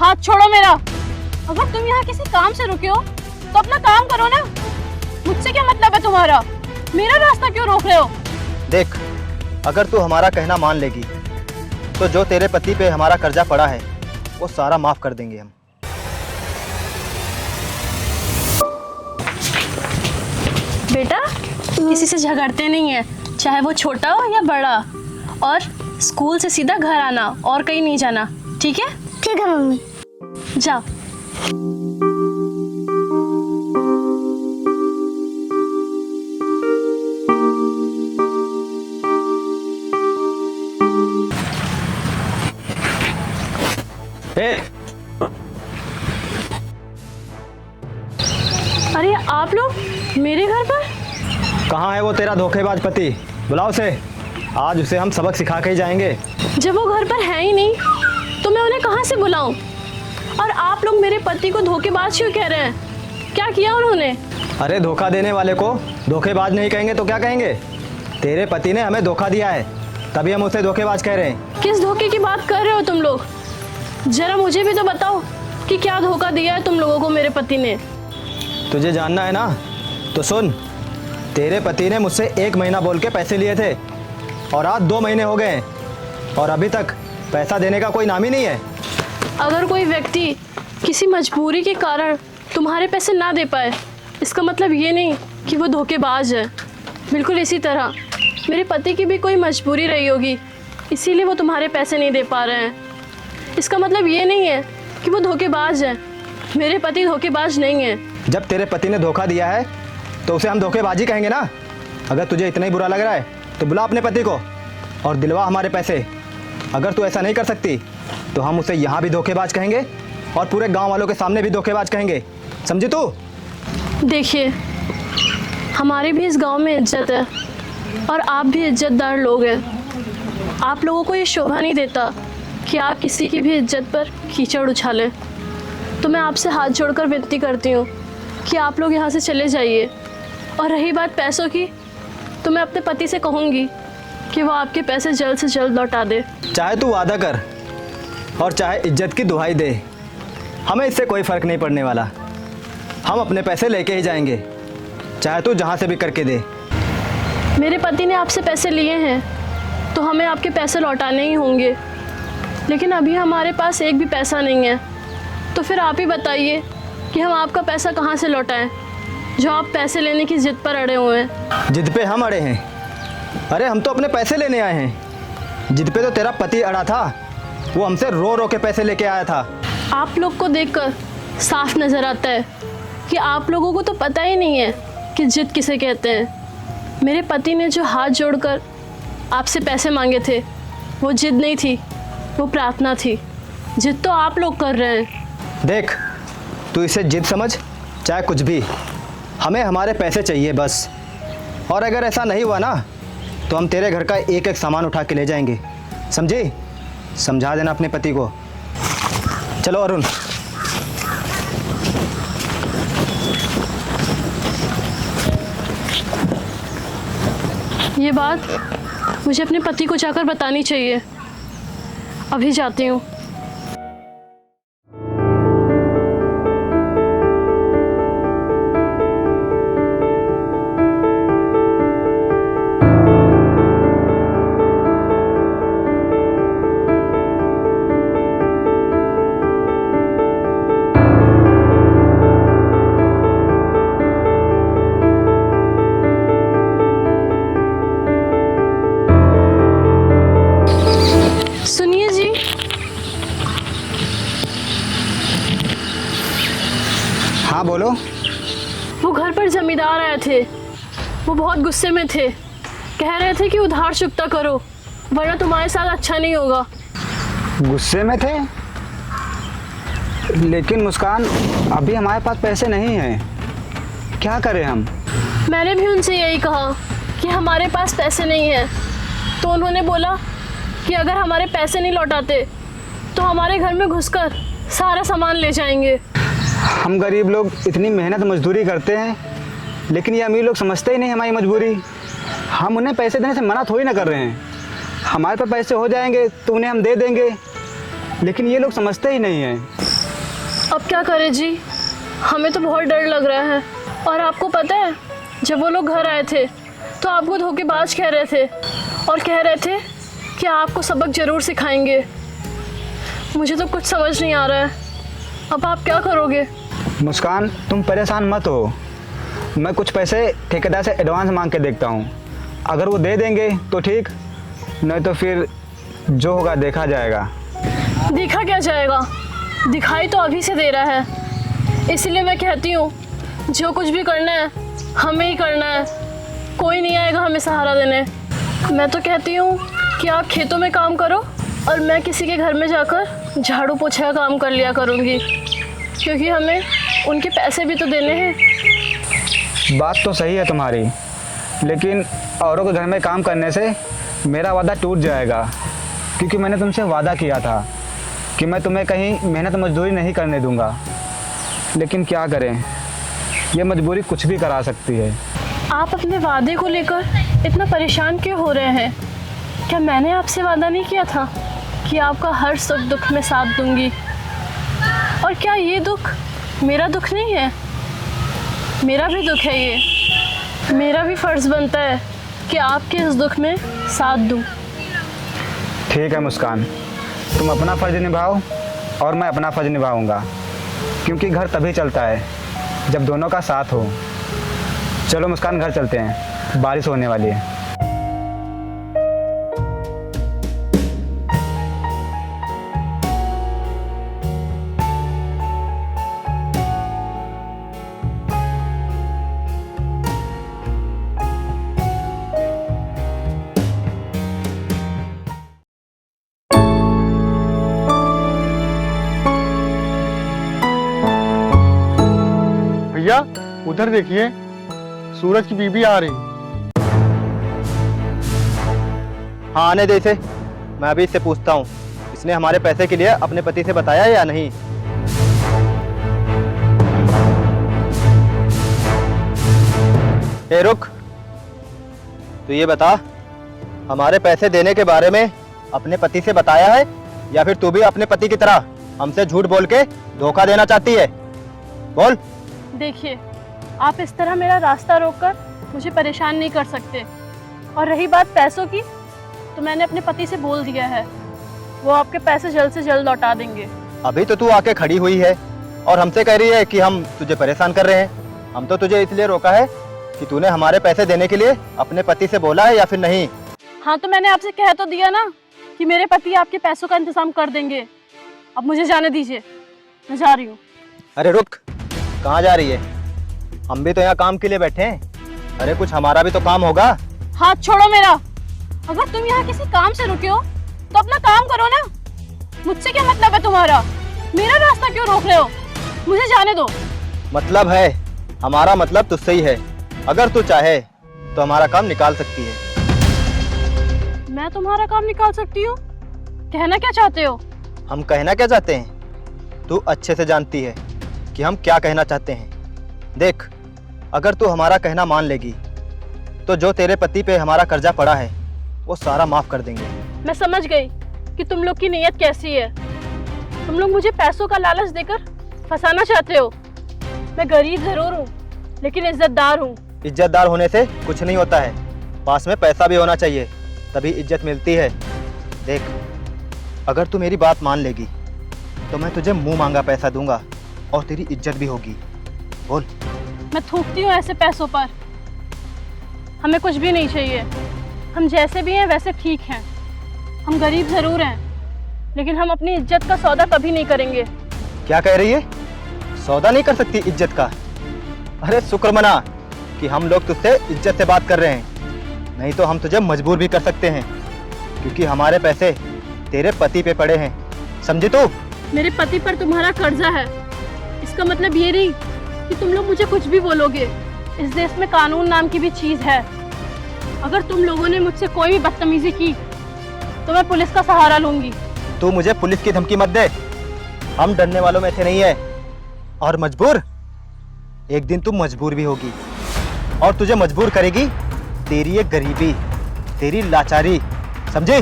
हाथ छोड़ो मेरा। अगर तुम यहाँ किसी काम से रुके हो तो अपना काम करो ना। मुझसे क्या मतलब है तुम्हारा? मेरा रास्ता क्यों रोक रहे हो? देख, अगर तू हमारा कहना मान लेगी तो जो तेरे पति पे हमारा कर्जा पड़ा है वो सारा माफ कर देंगे हम। बेटा, किसी से झगड़ते नहीं है, चाहे वो छोटा हो या बड़ा। और स्कूल से सीधा घर आना और कहीं नहीं जाना, ठीक है? ठीक है मम्मी। जाओ। अरे आप लोग मेरे घर पर? कहाँ है वो तेरा धोखेबाज पति? बुलाओ उसे, आज उसे हम सबक सिखा के ही जाएंगे। जब वो घर पर है ही नहीं तो मैं उन्हें कहाँ से बुलाऊं? और आप लोग मेरे पति को धोखेबाज क्यों कह रहे हैं? क्या किया उन्होंने? अरे धोखा देने वाले को धोखेबाज नहीं कहेंगे तो क्या कहेंगे? तेरे पति ने हमें धोखा दिया है, तभी हम उसे धोखेबाज कह रहे हैं। किस धोखे की बात कर रहे हो तुम लोग? जरा मुझे भी तो बताओ कि क्या धोखा दिया है तुम लोगों को मेरे पति ने। तुझे जानना है ना तो सुन। तेरे पति ने मुझसे 1 महीना बोल के पैसे लिए थे और आज 2 महीने हो गए और अभी तक पैसा देने का कोई नाम ही नहीं है। अगर कोई व्यक्ति किसी मजबूरी के कारण तुम्हारे पैसे ना दे पाए, इसका मतलब ये नहीं कि वो धोखेबाज है। बिल्कुल इसी तरह मेरे पति की भी कोई मजबूरी रही होगी, इसीलिए वो तुम्हारे पैसे नहीं दे पा रहे हैं। इसका मतलब ये नहीं है कि वो धोखेबाज है। मेरे पति धोखेबाज नहीं है। जब तेरे पति ने धोखा दिया है तो उसे हम धोखेबाजी कहेंगे ना। अगर तुझे इतना ही बुरा लग रहा है तो बुला अपने पति को और दिलवा हमारे पैसे। अगर तू ऐसा नहीं कर सकती तो हम उसे यहाँ भी धोखेबाज कहेंगे और पूरे गांव वालों के सामने भी धोखेबाज कहेंगे, समझी तू? देखिए, हमारी भी इस गांव में इज्जत है और आप भी इज्जतदार लोग हैं। आप लोगों को ये शोभा नहीं देता कि आप किसी की भी इज्जत पर कीचड़ उछालें। तो मैं आपसे हाथ जोड़कर विनती करती हूँ कि आप लोग यहाँ से चले जाइए। और रही बात पैसों की, तो मैं अपने पति से कहूँगी कि वो आपके पैसे जल्द से जल्द लौटा दे। चाहे तू वादा कर और चाहे इज्जत की दुहाई दे, हमें इससे कोई फ़र्क नहीं पड़ने वाला। हम अपने पैसे लेके ही जाएंगे, चाहे तू जहाँ से भी करके दे। मेरे पति ने आपसे पैसे लिए हैं तो हमें आपके पैसे लौटाने ही होंगे, लेकिन अभी हमारे पास एक भी पैसा नहीं है। तो फिर आप ही बताइए कि हम आपका पैसा कहाँ से लौटाएं, जो आप पैसे लेने की जिद पर अड़े हुए हैं। जिद पे हम अड़े हैं? अरे हम तो अपने पैसे लेने आए हैं। जिद पे तो तेरा पति अड़ा था, वो हमसे रो रो के पैसे लेके आया था। आप लोग को देखकर साफ नज़र आता है कि आप लोगों को तो पता ही नहीं है कि जिद किसे कहते हैं। मेरे पति ने जो हाथ जोड़कर आपसे पैसे मांगे थे, वो जिद नहीं थी, वो प्रार्थना थी। जिद तो आप लोग कर रहे हैं। देख, तू इसे जिद समझ चाहे कुछ भी, हमें हमारे पैसे चाहिए बस। और अगर ऐसा नहीं हुआ ना तो हम तेरे घर का एक एक सामान उठा के ले जाएंगे, समझी? समझा देना अपने पति को। चलो अरुण। ये बात मुझे अपने पति को जाकर बतानी चाहिए। अभी जाती हूँ। सुनिए जी, हाँ बोलो। वो घर पर जमींदार आए थे। वो बहुत गुस्से में थे, कह रहे थे कि उधार चुकता करो वरना तुम्हारे साथ अच्छा नहीं होगा। गुस्से में थे? लेकिन मुस्कान, अभी हमारे पास पैसे नहीं हैं, क्या करें हम? मैंने भी उनसे यही कहा कि हमारे पास पैसे नहीं हैं। तो उन्होंने बोला कि अगर हमारे पैसे नहीं लौटाते तो हमारे घर में घुसकर सारा सामान ले जाएंगे। हम गरीब लोग इतनी मेहनत मजदूरी करते हैं, लेकिन ये अमीर लोग समझते ही नहीं हमारी मजबूरी। हम उन्हें पैसे देने से मना थोड़ी ना कर रहे हैं। हमारे पास पैसे हो जाएंगे तो उन्हें हम दे देंगे, लेकिन ये लोग समझते ही नहीं हैं। अब क्या करें जी, हमें तो बहुत डर लग रहा है। और आपको पता है, जब वो लोग घर आए थे तो आपको धोखेबाज कह रहे थे और कह रहे थे कि आपको सबक ज़रूर सिखाएंगे। मुझे तो कुछ समझ नहीं आ रहा है, अब आप क्या करोगे? मुस्कान, तुम परेशान मत हो। मैं कुछ पैसे ठेकेदार से एडवांस मांग के देखता हूँ। अगर वो दे देंगे तो ठीक, नहीं तो फिर जो होगा देखा जाएगा। देखा क्या जाएगा, दिखाई तो अभी से दे रहा है। इसलिए मैं कहती हूँ, जो कुछ भी करना है हमें ही करना है, कोई नहीं आएगा हमें सहारा देने। मैं तो कहती हूँ कि आप खेतों में काम करो और मैं किसी के घर में जाकर झाड़ू पोछा का काम कर लिया करूँगी, क्योंकि हमें उनके पैसे भी तो देने हैं। बात तो सही है तुम्हारी, लेकिन औरों के घर में काम करने से मेरा वादा टूट जाएगा, क्योंकि मैंने तुमसे वादा किया था कि मैं तुम्हें कहीं मेहनत मजदूरी नहीं करने दूंगा। लेकिन क्या करें, ये मजबूरी कुछ भी करा सकती है। आप अपने वादे को लेकर इतना परेशान क्यों हो रहे हैं? क्या मैंने आपसे वादा नहीं किया था कि आपका हर सुख दुख में साथ दूंगी? और क्या ये दुख मेरा दुख नहीं है? मेरा भी दुख है ये। मेरा भी फ़र्ज़ बनता है कि आपके इस दुख में साथ दूं। ठीक है मुस्कान, तुम अपना फ़र्ज़ निभाओ और मैं अपना फ़र्ज़ निभाऊंगा, क्योंकि घर तभी चलता है जब दोनों का साथ हो। चलो मुस्कान, घर चलते हैं, बारिश होने वाली है। भैया उधर देखिए, सूरज की बीबी आ रही। हाँ, आने दे इसे, मैं अभी इससे पूछता हूँ इसने हमारे पैसे के लिए अपने पति से बताया या नहीं। ए रुक, तो ये बता, हमारे पैसे देने के बारे में अपने पति से बताया है या फिर तू भी अपने पति की तरह हमसे झूठ बोल के धोखा देना चाहती है? बोल। देखिए, आप इस तरह मेरा रास्ता रोककर मुझे परेशान नहीं कर सकते। और रही बात पैसों की, तो मैंने अपने पति से बोल दिया है, वो आपके पैसे जल्द से जल्द लौटा देंगे। अभी तो तू आके खड़ी हुई है और हमसे कह रही है कि हम तुझे परेशान कर रहे हैं। हम तो तुझे इसलिए रोका है कि तूने हमारे पैसे देने के लिए अपने पति से बोला है या फिर नहीं। हाँ, तो मैंने आपसे कह तो दिया ना कि मेरे पति आपके पैसों का इंतजाम कर देंगे। अब मुझे जाने दीजिए, मैं जा रही हूँ। अरे रुक, कहाँ जा रही है? हम भी तो यहाँ काम के लिए बैठे हैं। अरे कुछ हमारा भी तो काम होगा। हाथ छोड़ो मेरा। अगर तुम यहाँ किसी काम से रुके हो तो अपना काम करो ना। मुझसे क्या मतलब है तुम्हारा? मेरा रास्ता क्यों रोक रहे हो? मुझे जाने दो। मतलब है, हमारा मतलब तुझसे ही है। अगर तू चाहे तो हमारा काम निकाल सकती है। मैं तुम्हारा काम निकाल सकती हूँ? कहना क्या चाहते हो? हम कहना क्या चाहते हैं तू अच्छे से जानती है कि हम क्या कहना चाहते हैं। देख, अगर तू हमारा कहना मान लेगी तो जो तेरे पति पे हमारा कर्जा पड़ा है वो सारा माफ कर देंगे। मैं समझ गई कि तुम लोग की नीयत कैसी है। तुम लोग मुझे पैसों का लालच देकर फंसाना चाहते हो। मैं गरीब जरूर हूँ, लेकिन इज्जतदार हूँ। इज्जतदार होने से कुछ नहीं होता है, पास में पैसा भी होना चाहिए, तभी इज्जत मिलती है। देख, अगर तू मेरी बात मान लेगी तो मैं तुझे मुंह मांगा पैसा दूंगा और तेरी इज्जत भी होगी। बोल। मैं थूकती हूँ ऐसे पैसों पर। हमें कुछ भी नहीं चाहिए। हम जैसे भी हैं वैसे ठीक हैं। हम गरीब जरूर हैं, लेकिन हम अपनी इज्जत का सौदा कभी नहीं करेंगे। क्या कह रही है? सौदा नहीं कर सकती इज्जत का? अरे शुक्र मना कि हम लोग तुझसे इज्जत से बात कर रहे हैं, नहीं तो हम तुझे मजबूर भी कर सकते हैं, क्योंकि हमारे पैसे तेरे पति पे पड़े हैं। समझी तू? मेरे पति पर तुम्हारा कर्जा है, इसका मतलब ये नहीं कि तुम लोग मुझे कुछ भी बोलोगे। इस देश में कानून नाम की भी चीज़ है। अगर तुम लोगों ने मुझसे कोई भी बदतमीजी की तो मैं पुलिस का सहारा लूंगी। तू मुझे पुलिस की धमकी मत दे। हम डरने वालों में से नहीं है। और मजबूर, एक दिन तू मजबूर भी होगी, और तुझे मजबूर करेगी तेरी ये गरीबी, तेरी लाचारी। समझी?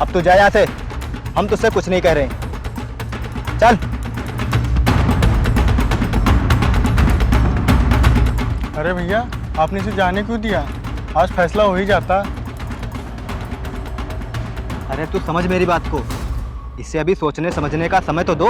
अब तू जा यहाँ से, हम तुझसे कुछ नहीं कह रहे। चल। अरे भैया, आपने इसे जाने क्यों दिया? आज फैसला हो ही जाता। अरे तू समझ मेरी बात को, इससे अभी सोचने समझने का समय तो दो।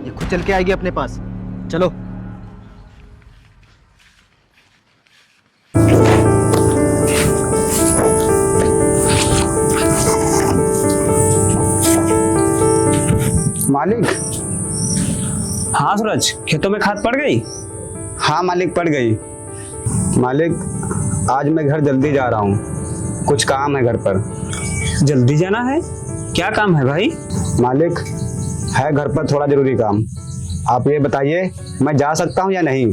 ये खुद चल के आएगी अपने पास। चलो। मालिक। हाँ सूरज, खेतों में खाद पड़ गई? हाँ मालिक, पड़ गई। मालिक, आज मैं घर जल्दी जा रहा हूँ, कुछ काम है घर पर। जल्दी जाना है? क्या काम है भाई? मालिक, है घर पर थोड़ा जरूरी काम। आप ये बताइए, मैं जा सकता हूँ या नहीं?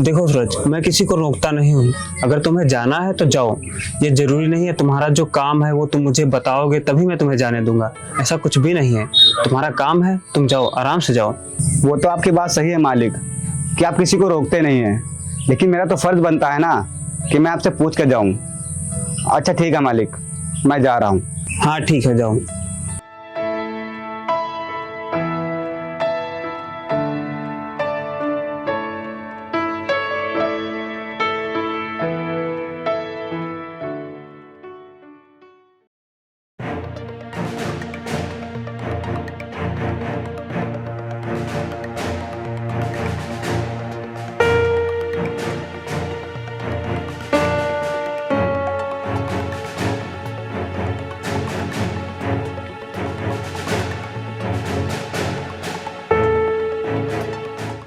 देखो सूरज, मैं किसी को रोकता नहीं हूँ। अगर तुम्हें जाना है तो जाओ। ये जरूरी नहीं है तुम्हारा जो काम है वो तुम मुझे बताओगे तभी मैं तुम्हें जाने दूंगा। ऐसा कुछ भी नहीं है। तुम्हारा काम है, तुम जाओ, आराम से जाओ। वो तो आपकी बात सही है मालिक कि आप किसी को रोकते नहीं हैं, लेकिन मेरा तो फर्ज बनता है ना कि मैं आपसे पूछ कर जाऊँ। अच्छा ठीक है मालिक, मैं जा रहा हूँ। हाँ ठीक है, जाओ।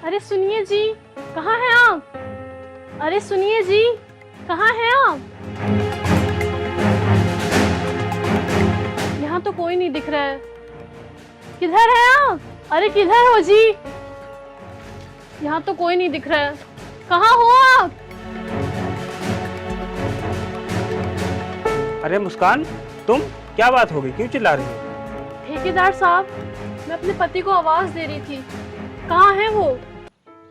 अरे सुनिए जी, कहाँ हैं आप? अरे सुनिए जी, कहाँ हैं आप? यहाँ तो कोई नहीं दिख रहा है। किधर हैं आप? अरे किधर हो जी? यहाँ तो कोई नहीं दिख रहा है। कहाँ हो आप? अरे मुस्कान, तुम? क्या बात हो गई, क्यों चिल्ला रही हो? ठेकेदार साहब, मैं अपने पति को आवाज दे रही थी। कहाँ है वो?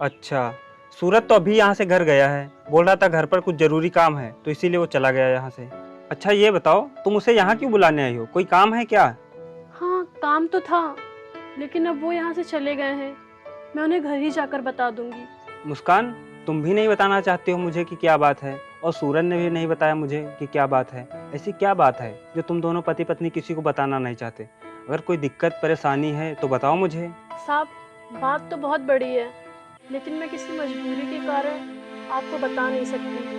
अच्छा, सूरज तो अभी यहाँ से घर गया है। बोल रहा था घर पर कुछ जरूरी काम है तो इसीलिए वो चला गया यहाँ से। अच्छा ये बताओ, तुम उसे यहाँ क्यों बुलाने आई हो? कोई काम है क्या? हाँ काम तो था, लेकिन अब वो यहाँ से चले गए हैं। मैं उन्हें घर ही जाकर बता दूंगी। मुस्कान, तुम भी नहीं बताना चाहते हो मुझे कि क्या बात है, और सूरज ने भी नहीं बताया मुझे कि क्या बात है। ऐसी क्या बात है जो तुम दोनों पति पत्नी किसी को बताना नहीं चाहते? अगर कोई दिक्कत परेशानी है तो बताओ मुझे। साहब, बात तो बहुत बड़ी है, लेकिन मैं किसी मजबूरी के कारण आपको बता नहीं सकती,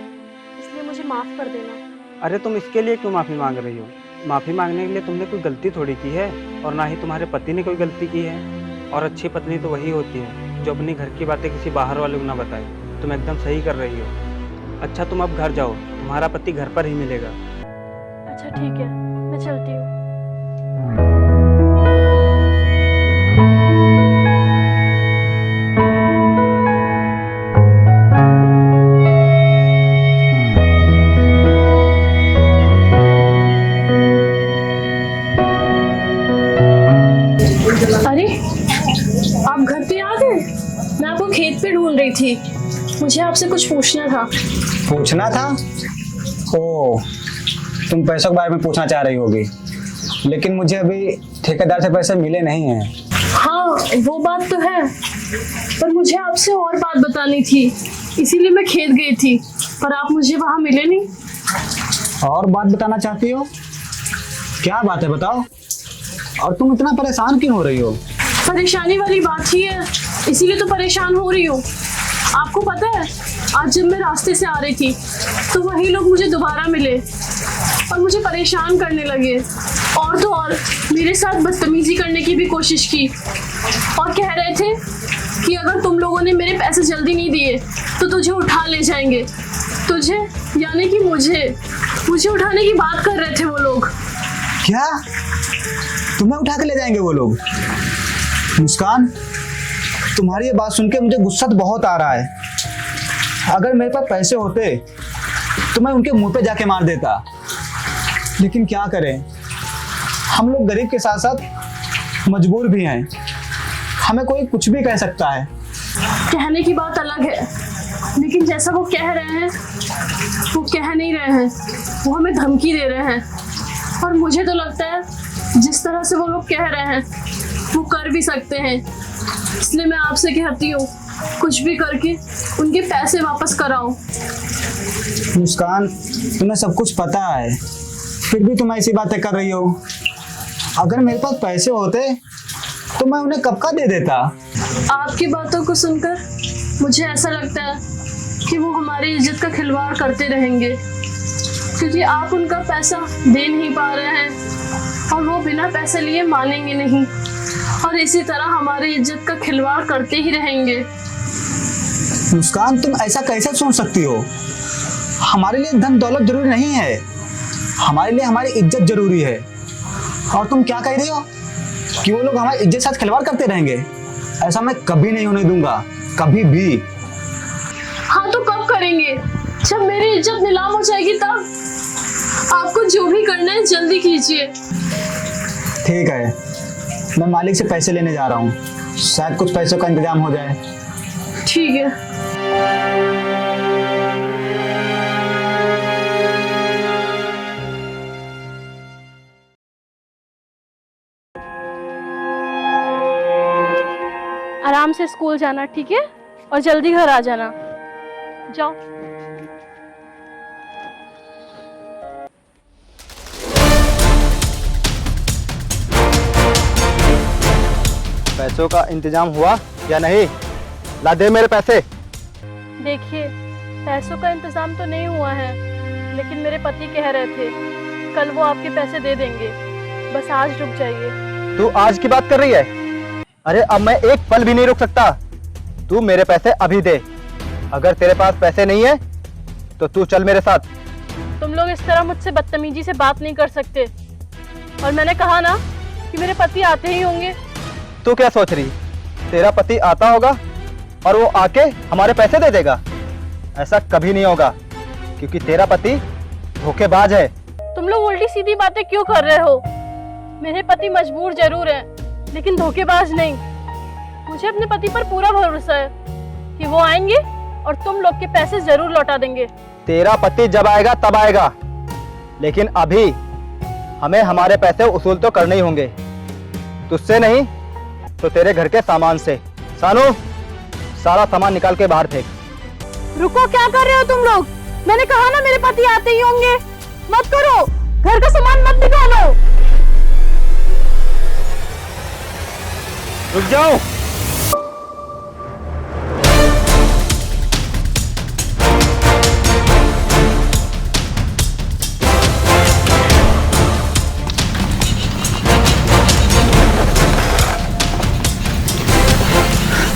इसलिए मुझे माफ़ कर देना। अरे तुम इसके लिए क्यों माफ़ी मांग रही हो? माफ़ी मांगने के लिए तुमने कोई गलती थोड़ी की है, और ना ही तुम्हारे पति ने कोई गलती की है। और अच्छी पत्नी तो वही होती है जो अपनी घर की बातें किसी बाहर वाले को ना बताए। तुम एकदम सही कर रही हो। अच्छा तुम अब घर जाओ, तुम्हारा पति घर पर ही मिलेगा। अच्छा ठीक है, मैं चलती हूँ। अरे आप घर पे आ गए? मैं आपको खेत पे ढूंढ रही थी। मुझे आपसे कुछ पूछना था। पूछना था? ओ, तुम पैसों के बारे में पूछना चाह रही होगी, लेकिन मुझे अभी ठेकेदार से पैसे मिले नहीं हैं। हाँ वो बात तो है, पर मुझे आपसे और बात बतानी थी, इसीलिए मैं खेत गई थी, पर आप मुझे वहाँ मिले नहीं। और बात बताना चाहती हो? क्या बात है बताओ। और तुम इतना परेशान क्यों हो रही हो? परेशानी वाली बात ही है, इसीलिए तो परेशान हो रही हूँ। आपको पता है, आज जब मैं रास्ते से आ रही थी तो वही लोग मुझे दोबारा मिले और मुझे परेशान करने लगे, और तो और मेरे साथ बदतमीजी करने की भी कोशिश की, और कह रहे थे कि अगर तुम लोगों ने मेरे पैसे जल्दी नहीं दिए तो तुझे उठा ले जाएंगे। तुझे यानी कि मुझे उठाने की बात कर रहे थे वो लोग। क्या? तुम्हें उठा के ले जाएंगे वो लोग? मुस्कान, तुम्हारी ये बात सुन के मुझे गुस्सा तो बहुत आ रहा है। अगर मेरे पास पैसे होते तो मैं उनके मुंह पे जाके मार देता, लेकिन क्या करें, हम लोग गरीब के साथ साथ मजबूर भी हैं। हमें कोई कुछ भी कह सकता है। कहने की बात अलग है, लेकिन जैसा वो कह रहे हैं वो कह नहीं रहे हैं, वो हमें धमकी दे रहे हैं। और मुझे तो लगता है जिस तरह से वो लोग कह रहे हैं वो कर भी सकते हैं, इसलिए मैं आपसे कहती हूँ कुछ भी करके उनके पैसे वापस कराओ। मुस्कान, तुम्हें सब कुछ पता है, फिर भी तुम ऐसी बातें कर रही हो। अगर मेरे पास पैसे होते तो मैं उन्हें कब का दे देता। आपकी बातों को सुनकर मुझे ऐसा लगता है कि वो हमारी इज्जत का खिलवाड़ करते रहेंगे, क्योंकि आप उनका पैसा दे नहीं पा रहे हैं और वो बिना पैसे लिए मानेंगे नहीं, और इसी तरह हमारी इज्जत का खिलवाड़ करते ही रहेंगे। मुस्कान, तुम ऐसा कैसे सोच सकती हो? हमारे लिए धन दौलत जरूरी नहीं है, हमारे लिए हमारी इज्जत जरूरी है। और तुम क्या कह रही हो कि वो लोग हमारी इज्जत के साथ खिलवाड़ करते रहेंगे? ऐसा मैं कभी नहीं होने दूंगा, कभी भी। हाँ तो कब करेंगे? जब मेरी इज्जत नीलाम हो जाएगी तब। आपको जो भी करना है जल्दी कीजिए। ठीक है, मैं मालिक से पैसे लेने जा रहा हूँ, शायद कुछ पैसों का इंतजाम हो जाए। ठीक है। आराम से स्कूल जाना, ठीक है? और जल्दी घर आ जाना। जाओ। पैसों का इंतजाम हुआ या नहीं? ला दे मेरे पैसे। देखिए, पैसों का इंतजाम तो नहीं हुआ है, लेकिन मेरे पति कह रहे थे कल वो आपके पैसे दे देंगे, बस आज रुक जाइए। तू आज की बात कर रही है? अरे अब मैं एक पल भी नहीं रुक सकता। तू मेरे पैसे अभी दे। अगर तेरे पास पैसे नहीं है तो तू चल मेरे साथ। तुम लोग इस तरह मुझसे बदतमीजी से बात नहीं कर सकते, और मैंने कहा ना कि मेरे पति आते ही होंगे। तू क्या सोच रही? तेरा पति आता होगा और वो आके हमारे पैसे दे देगा? ऐसा कभी नहीं होगा, क्योंकि तेरा पति धोखेबाज है। तुम लोग उल्टी सीधी बातें क्यों कर रहे हो? मेरे पति मजबूर जरूर है, लेकिन धोखेबाज नहीं। मुझे अपने पति पर पूरा भरोसा है कि वो आएंगे और तुम लोग के पैसे जरूर लौटा देंगे। तेरा पति जब आएगा तब आएगा, लेकिन अभी हमें हमारे पैसे उसूल तो करने ही होंगे। तुझसे नहीं तो तेरे घर के सामान से। सानू, सारा सामान निकाल के बाहर फेंक। रुको, क्या कर रहे हो तुम लोग? मैंने कहा ना मेरे पति आते ही होंगे। मत करो, घर का सामान मत निकालो। रुक जाओ।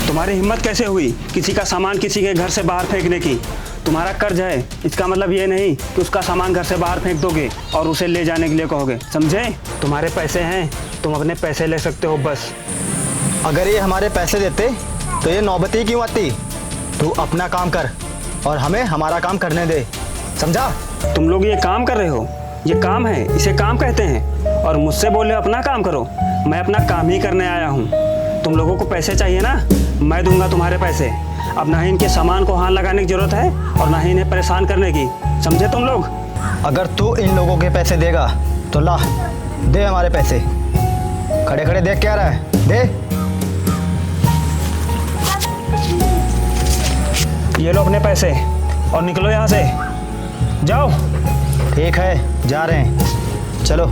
तुम्हारी हिम्मत कैसे हुई किसी का सामान किसी के घर से बाहर फेंकने की? तुम्हारा कर्ज है, इसका मतलब ये नहीं कि उसका सामान घर से बाहर फेंक दोगे और उसे ले जाने के लिए कहोगे, समझे? तुम्हारे पैसे हैं, तुम अपने पैसे ले सकते हो बस। अगर ये हमारे पैसे देते तो ये नौबत ही क्यों आती? तू अपना काम कर और हमें हमारा काम करने दे, समझा? तुम लोग ये काम कर रहे हो, ये काम है, इसे काम कहते हैं। और मुझसे बोले अपना काम करो, मैं अपना काम ही करने आया हूँ। तुम लोगों को पैसे चाहिए ना, मैं दूंगा तुम्हारे पैसे। अब ना ही इनके सामान को हाथ लगाने की जरूरत है और ना ही इन्हें परेशान करने की, समझे तुम लोग? अगर तू इन लोगों के पैसे देगा तो ला दे हमारे पैसे। खड़े खड़े देख क्या रहा है? दे। ये लो अपने पैसे और निकलो यहाँ से, जाओ। ठीक है, जा रहे हैं, चलो।